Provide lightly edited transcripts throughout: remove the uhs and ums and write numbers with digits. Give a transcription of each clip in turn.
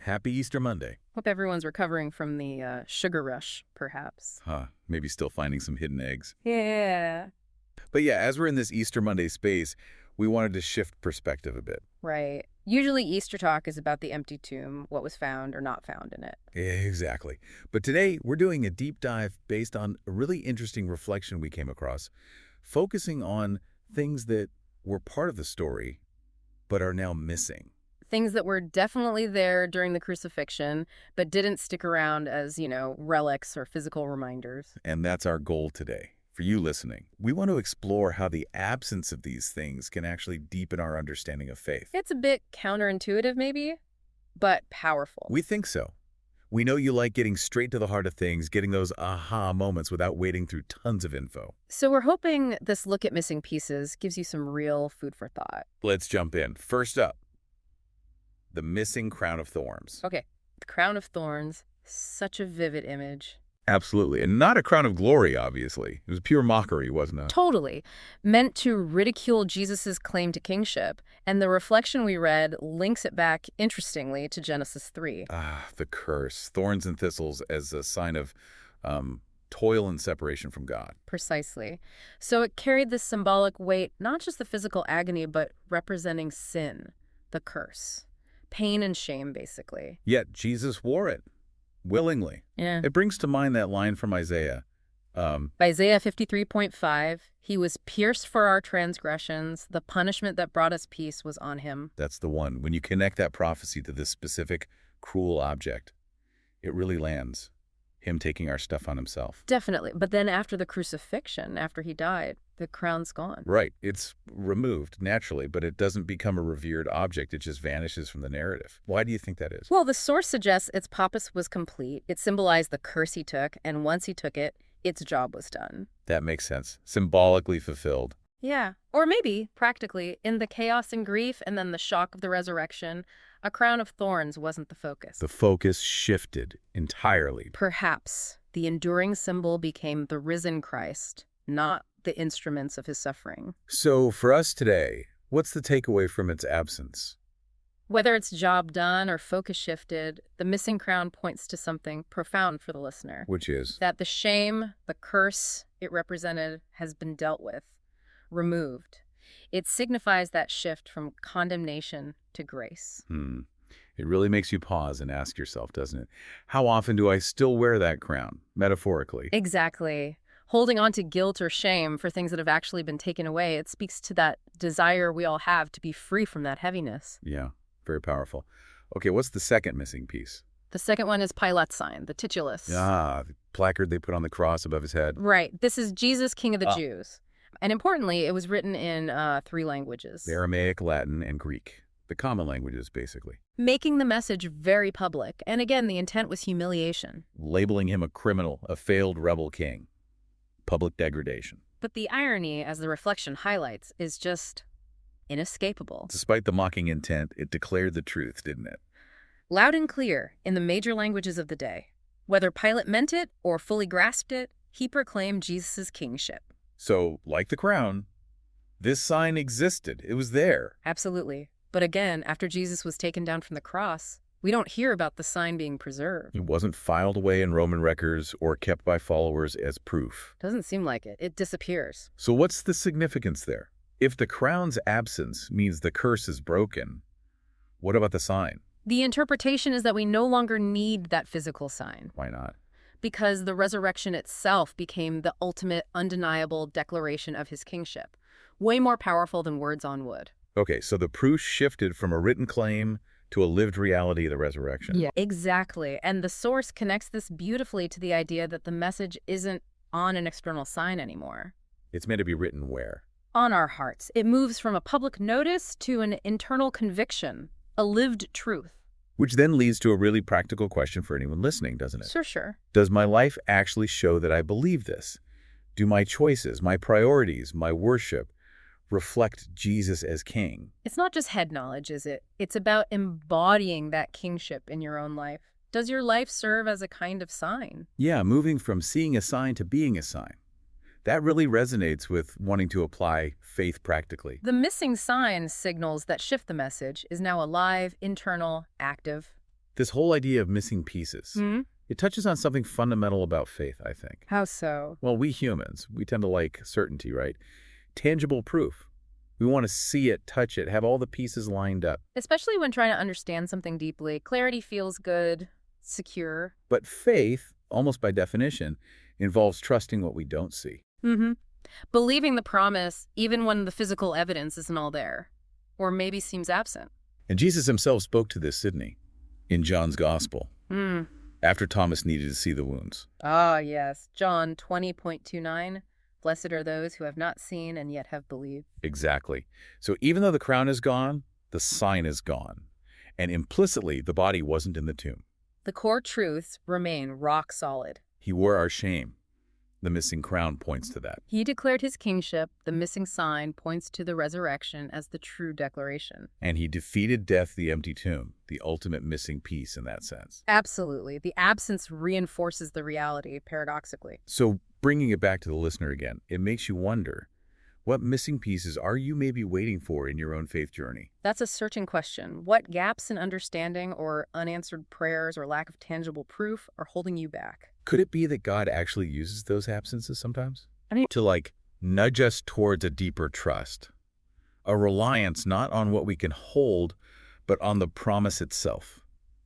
Happy Easter Monday. Hope everyone's recovering from the sugar rush, perhaps. Maybe still finding some hidden eggs. Yeah. But yeah, as we're in this Easter Monday space, we wanted to shift perspective a bit. Right. Usually Easter talk is about the empty tomb, what was found or not found in it. Exactly. But today, we're doing a deep dive based on a really interesting reflection we came across, focusing on things that were part of the story, but are now missing. Things that were definitely there during the crucifixion, but didn't stick around as, relics or physical reminders. And that's our goal today. For you listening, we want to explore how the absence of these things can actually deepen our understanding of faith. It's a bit counterintuitive, maybe, but powerful. We think so. We know you like getting straight to the heart of things, getting those aha moments without wading through tons of info. So we're hoping this look at missing pieces gives you some real food for thought. Let's jump in. First up, the missing crown of thorns. Okay, the crown of thorns, such a vivid image. Absolutely. And not a crown of glory, obviously. It was pure mockery, wasn't it? Totally. Meant to ridicule Jesus' claim to kingship, and the reflection we read links it back, interestingly, to Genesis 3. The curse. Thorns and thistles as a sign of toil and separation from God. Precisely. So it carried this symbolic weight, not just the physical agony, but representing sin, the curse. Pain and shame, basically. Yet Jesus wore it. Willingly. Yeah. It brings to mind that line from Isaiah. Isaiah 53:5, he was pierced for our transgressions. The punishment that brought us peace was on him. That's the one. When you connect that prophecy to this specific cruel object, it really lands. Him taking our stuff on himself. Definitely. But then after the crucifixion, after he died, the crown's gone. Right. It's removed naturally, but it doesn't become a revered object. It just vanishes from the narrative. Why do you think that is? Well, the source suggests its purpose was complete. It symbolized the curse he took, and once he took it, its job was done. That makes sense. Symbolically fulfilled. Yeah. Or maybe, practically, in the chaos and grief and then the shock of the resurrection, a crown of thorns wasn't the focus. The focus shifted entirely. Perhaps the enduring symbol became the risen Christ, not the instruments of his suffering. So for us today, what's the takeaway from its absence? Whether it's job done or focus shifted, the missing crown points to something profound for the listener. Which is? That the shame, the curse it represented has been dealt with, removed. It signifies that shift from condemnation to grace. It really makes you pause and ask yourself, doesn't it? How often do I still wear that crown, metaphorically? Exactly. Holding on to guilt or shame for things that have actually been taken away, it speaks to that desire we all have to be free from that heaviness. Yeah, very powerful. Okay, what's the second missing piece? The second one is Pilate's sign, the titulus. The placard they put on the cross above his head. Right. This is Jesus, King of the Jews. And importantly, it was written in 3 languages. Aramaic, Latin, and Greek. The common languages, basically. Making the message very public. And again, the intent was humiliation. Labeling him a criminal, a failed rebel king. Public degradation. But the irony, as the reflection highlights, is just inescapable. Despite the mocking intent, it declared the truth, didn't it? Loud and clear in the major languages of the day. Whether Pilate meant it or fully grasped it, he proclaimed Jesus' kingship. So, like the crown, this sign existed. It was there. Absolutely. But again, after Jesus was taken down from the cross, we don't hear about the sign being preserved. It wasn't filed away in Roman records or kept by followers as proof. Doesn't seem like it. It disappears. So what's the significance there? If the crown's absence means the curse is broken, what about the sign? The interpretation is that we no longer need that physical sign. Why not? Because the resurrection itself became the ultimate, undeniable declaration of his kingship. Way more powerful than words on wood. Okay, so the proof shifted from a written claim to a lived reality of the resurrection. Yeah, exactly. And the source connects this beautifully to the idea that the message isn't on an external sign anymore. It's meant to be written where? On our hearts. It moves from a public notice to an internal conviction, a lived truth. Which then leads to a really practical question for anyone listening, doesn't it? Sure. Does my life actually show that I believe this? Do my choices, my priorities, my worship reflect Jesus as king? It's not just head knowledge, is it? It's about embodying that kingship in your own life. Does your life serve as a kind of sign? Yeah, moving from seeing a sign to being a sign. That really resonates with wanting to apply faith practically. The missing sign signals that shift the message is now alive, internal, active. This whole idea of missing pieces, Hmm? it touches on something fundamental about faith, I think. How so? Well, we humans, we tend to like certainty, right? Tangible proof. We want to see it, touch it, have all the pieces lined up. Especially when trying to understand something deeply. Clarity feels good, secure. But faith, almost by definition, involves trusting what we don't see. Mm-hmm. Believing the promise even when the physical evidence isn't all there. Or maybe seems absent. And Jesus himself spoke to this, didn't he? In John's Gospel, Hmm. after Thomas needed to see the wounds. Ah, yes. John 20.29. Blessed are those who have not seen and yet have believed. Exactly. So even though the crown is gone, the sign is gone. And implicitly, the body wasn't in the tomb. The core truths remain rock solid. He wore our shame. The missing crown points to that. He declared his kingship. The missing sign points to the resurrection as the true declaration. And he defeated death, the empty tomb, the ultimate missing piece in that sense. Absolutely. The absence reinforces the reality, paradoxically. So bringing it back to the listener again, it makes you wonder, what missing pieces are you maybe waiting for in your own faith journey? That's a searching question. What gaps in understanding or unanswered prayers or lack of tangible proof are holding you back? Could it be that God actually uses those absences sometimes? I mean, To nudge us towards a deeper trust, a reliance not on what we can hold, but on the promise itself,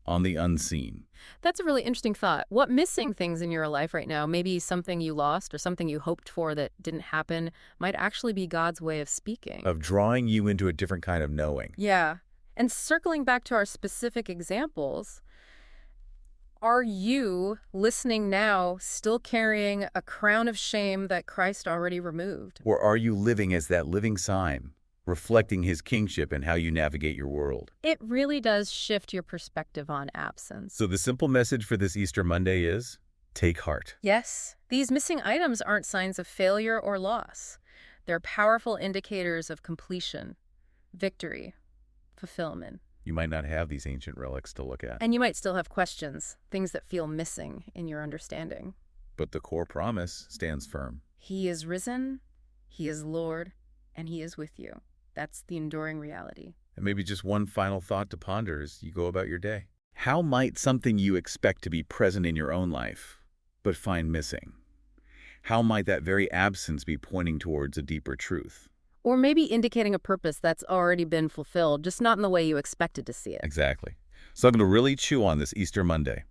on the unseen. that's a really interesting thought. What missing things in your life right now, maybe something you lost or something you hoped for that didn't happen, might actually be God's way of speaking. Of drawing you into a different kind of knowing. Yeah. And circling back to our specific examples, are you, listening now, still carrying a crown of shame that Christ already removed? Or are you living as that living sign, reflecting his kingship in how you navigate your world? It really does shift your perspective on absence. So the simple message for this Easter Monday is, take heart. Yes, these missing items aren't signs of failure or loss. They're powerful indicators of completion, victory, fulfillment. You might not have these ancient relics to look at, And you might still have questions, things that feel missing in your understanding. but the core promise stands firm. He is risen, he is Lord, and he is with you. That's the enduring reality. And maybe just one final thought to ponder as you go about your day. How might something you expect to be present in your own life, but find missing? How might that very absence be pointing towards a deeper truth? Or maybe indicating a purpose that's already been fulfilled, just not in the way you expected to see it. Exactly. Something to really chew on this Easter Monday.